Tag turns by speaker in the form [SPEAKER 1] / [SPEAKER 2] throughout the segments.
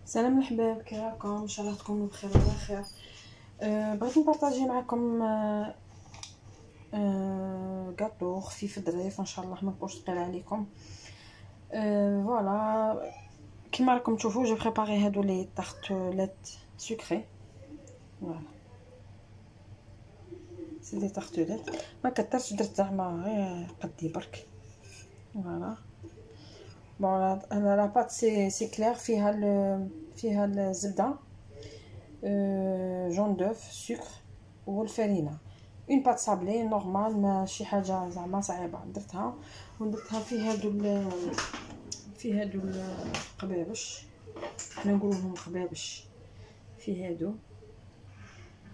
[SPEAKER 1] سلام الحباب، كي راكم؟ ان شاء الله تكونوا بخير وعلى خير. بغيت نبارطاجي معكم كاطو خفيف ظريف ان شاء الله ما نكونش ثقيل عليكم. فوالا كيما راكم تشوفوا جو بريباري هادو لي تارتلات سكري. فوالا سي دي تارتلات ما كثرتش، درت زعما غير قدي برك. فوالا بون انا لا بات سي كلير، فيها الزبده، جون دوف، سكر والفرينه. اون بات صابلي نورمال، ماشي حاجه زعما صعيبه. درتها ودرتها في هادو القبابش، حنا نقولوهم قبابش، في هادو.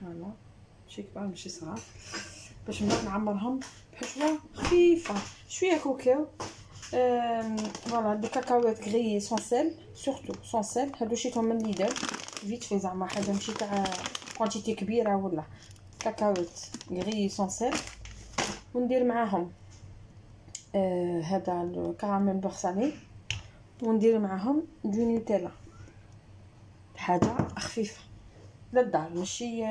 [SPEAKER 1] فوالا ماشي كبار ماشي صغار، باش من بعد نعمرهم بحشوه خفيفه، شويه كوكاو. فوالا دو كاكاوات غري سون سيل، سورتو سون سيل. هادو شيتهم من ليدر فيت في، زعما حاجه ماشي تاع كونتيتي كبيره ولا. كاكاوات غري سون سيل، وندير معاهم هذا الكراميل بورسالي، وندير معاهم دو نوتيلا، حاجه خفيفه للدار، ماشي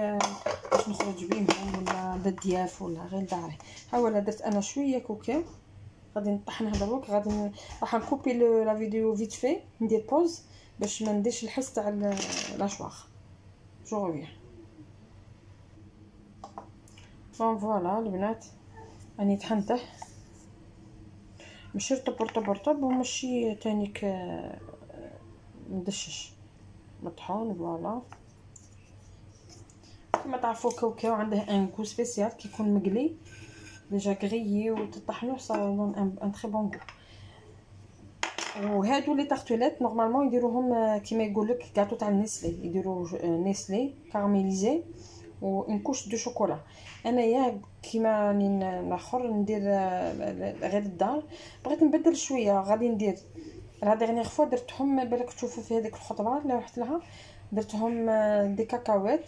[SPEAKER 1] باش نخرج بيهم ولا للضياف ولا غير لداري. ها هو درت انا شويه كوكاو، غادي نطحنه دروك. غادي راح نكوبي لا فيديو فيت في، ندير بوز باش ما نديرش الحس تاع لاشواغ. جو ريفيان. فوالا البنات راني طحنته، ماشي رطب وماشي تانيك مدشش، مطحون. فوالا كما تعرفوا كاوكاو عنده ان غو سبيسيال، كيكون مقلي ديجا غريي وتطحنوه صالون ان تري بون غو. وهادو لي تارتولات نورمالمون يديروهم كيما يقولك كاطو تاع النسلي، يديروا نسلي كارميليزي و اون كوش دو شوكولا. انايا كيما راني الاخر ندير غير الدار، بغيت نبدل شويه. غادي ندير لا ديرنيير فوا درتهم، بالك تشوفوا في هذيك الخطبه اللي رحت لها، درتهم دي كاكاوات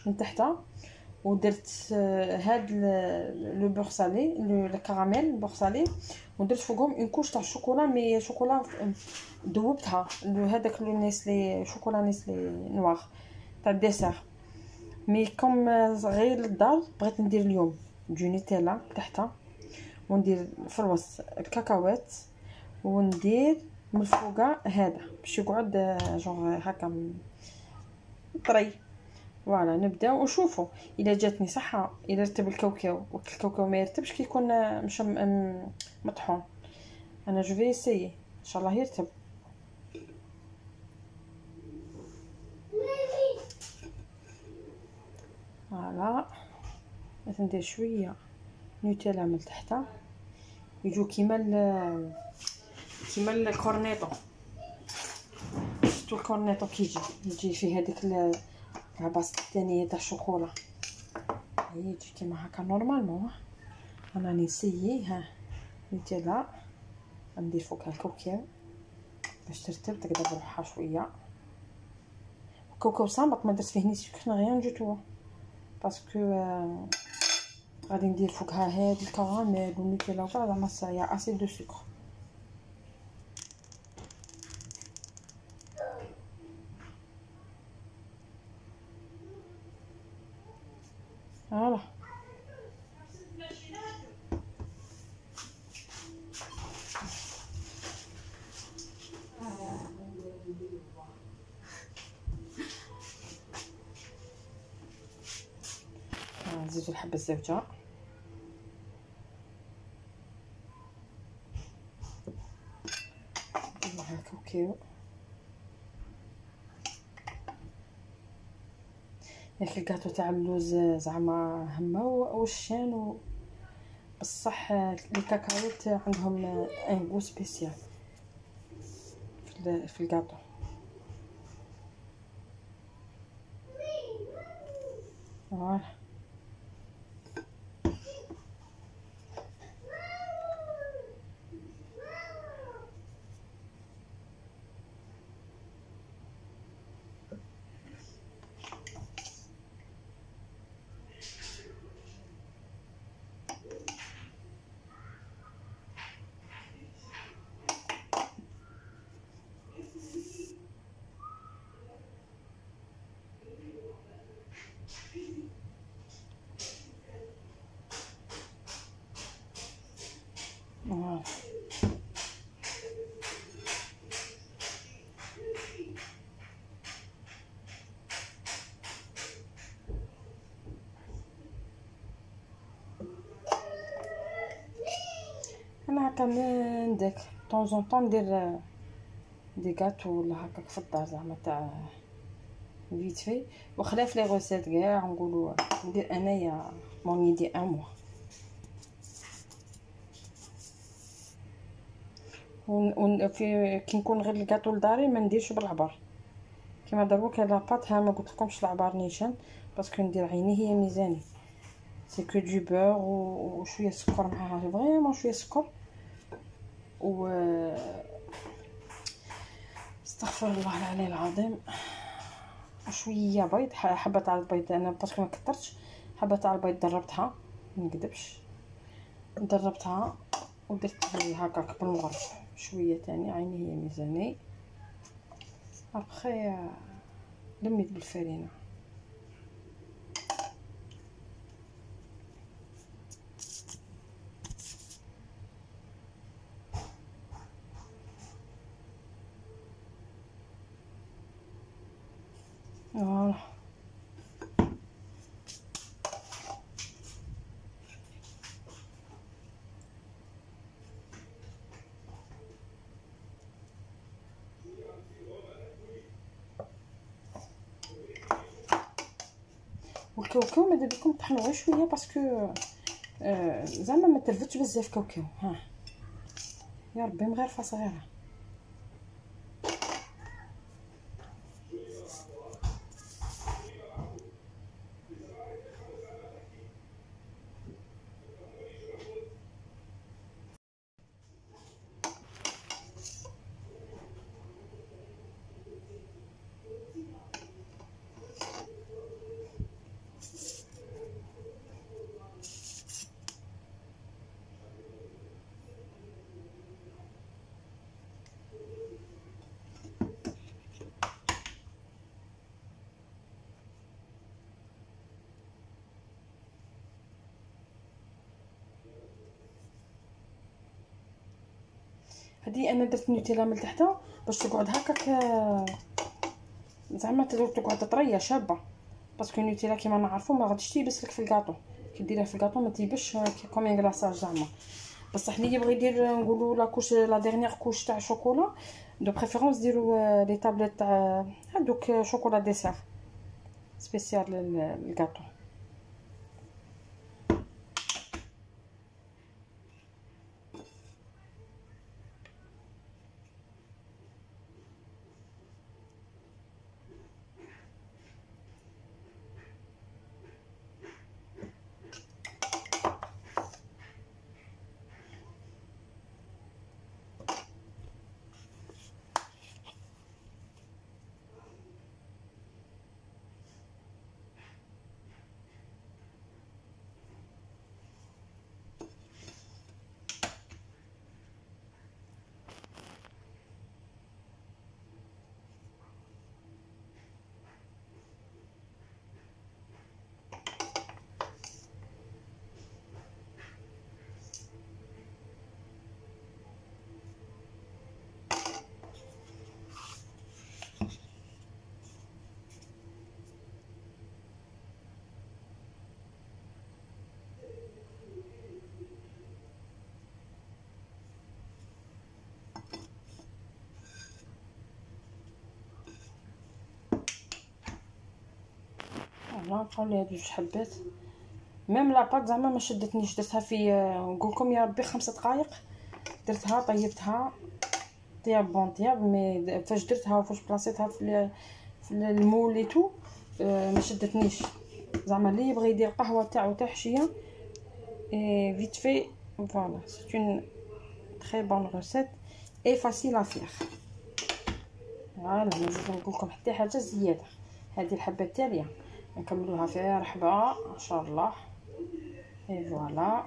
[SPEAKER 1] من تحت، ودرت هاد لو بور سالي، لو كراميل بور سالي، ودرت فوقهم اون كوش تاع الشوكولا، مي شوكولا ذوبتها، هذاك لو نيسلي، شوكولا نيسلي نوار تاع الديسير. مي كوم غير للدار بغيت ندير اليوم دو نوتيلا تحت، وندير في الوسط الكاكاوات، وندير من الفوقه هذا باش يقعد جونغ هكا طري. فوالا نبداو ونشوفوا الا جاتني صحه، الا رتب الكاوكاو. وقت الكاوكاو ما يرتبش كيكون مش مطحون. انا جو في اسيي ان شاء الله يرتب. فوالا ندير شويه نوتيلا من تحت، يجو كيما الكورنيطو. شفتوا الكورنيطو يجي فيه هذيك العباس الثانيه تاع الشوكولا، يجي كيما هكا نورمالمون. انا راني نسيي. ها نوتيلا ندير فوقها الكاوكاو باش ترتب تقدر بروحها شويه. كوكو صامت ما درت فيه ني سكر غيان دو تو، باسكو غادي ندير فوقها هاد الكراميل والنوتيلا وكاع، زعما سايا اسي دو سكر. فوالا نزيدو الحبه الزوجه. مع الكاوكاو ياك الكاطو تاع اللوز زعما هما والشان بصح لي كاكاوات عندهم ان غو سبيسيال في الكاطو. فوالا هكا من داك طون طون ندير دي غاتو ولا هكاك في الدار زعما تاع فيت في. وخلاف لي غوسيت كاع نقولوا ندير انايا موني دي ان موا. في كي نكون غير الكاطو لداري ما نديرش بالعبار كيما دروك لاباط. ها ما قلت لكمش العبار نيشان باسكو ندير عيني هي ميزاني سي كو دو بور وشويه سكر معاها فريمون شويه سكر و استغفر الله العلي العظيم وشويه بيض. حبه تاع البيض انا باسكو ما كثرتش حبه تاع البيض دربتها ما نكذبش دربتها ودرت هكاك بالمغرب شويه تاني عيني هي ميزاني. ابخي لميت بالفرينه. فوالا والكاوكاو ماذا بكم طحنوا غير شويه باسكو زعما ما ترفتش بزاف كاوكاو. ها يا ربي مغرفه صغيره. هذه انا درت نوتيلا من تحتها باش تقعد هكاك زعما تقعد طريه شابه باسكو نوتيلا كيما نعرفوا ما غاديش تيبس لك في الكاطو. كي ديرها في الكاطو ما تيبش كومين كلاصاج زعما. بصح اللي يبغي يدير نقولوا لا كوش لا ديرنيير كوش تاع شوكولا دو بريفيرونس ديروا لي طابليت تاع هذوك شوكولا ديسير سبيسيال للكاطو. فوالا بقاو لي هاد جوج حبات ميم لاباط زعما ما شدتنيش. درتها في نقول لكم يا ربي 5 دقائق درتها طيبتها طياب بون طياب. مي فاش درتها وفاش بلاصيتها في المول اي تو ما شدتنيش. زعما اللي يبغي يدير قهوه تاعو تاع حشيه فيت في فوالا سي اون تري بون ريسيت اي فاسيل ا فير. فوالا ما نزيد نقول لكم حتى حاجه زياده. هذه الحبه التاليه نكملوها في رحبه ان شاء الله. اي فوالا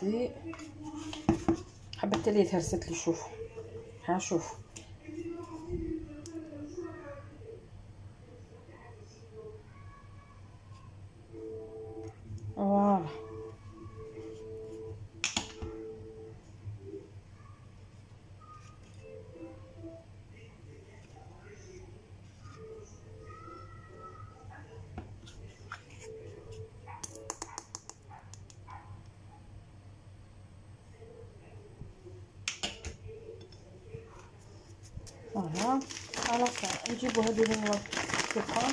[SPEAKER 1] هذه حبه التاليه تهرست لي. شوفوا ها شوفوا فوالا فوالا. على نجيبو هادو لي نوا كيبقاو.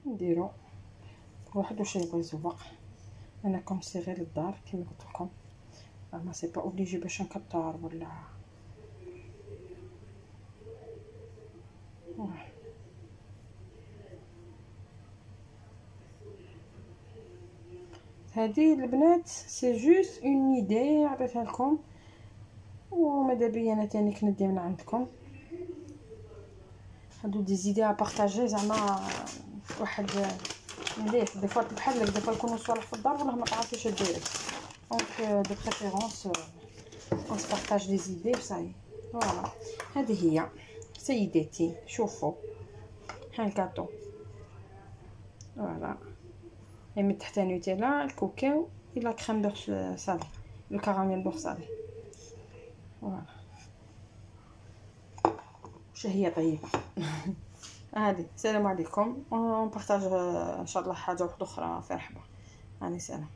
[SPEAKER 1] نديرو كل واحد واش يبغي يزوق. انا كوم سي غير الدار كيما قلت لكم، ما سي با اوبليجي باش نكتر ولا. هذه البنات سي جوست اون ايدي عطيتها لكم، وماذا بيا انا تاني كندي من عندكم. هادو دي زيدي ا بارطاجي زعما واحد مليح. دي فوا بحال هكا، دي فوا يكونوا صوالح في الدار والله ما تعرفيش ديري. دونك دو بريفيرونس اون بارطاج لي زيدي وصاي. فوالا هذه هي سيداتي. شوفوا ها الكاطو. فوالا من تحت نوتيلا، الكاكاو الى كريم بيغ صالي، لو كراميل بيغ صالي. فوالا واش هي طيبه. هادي السلام عليكم. ونبارطاج ان شاء الله حاجه واحده اخرى في رحبه. هاني سلام.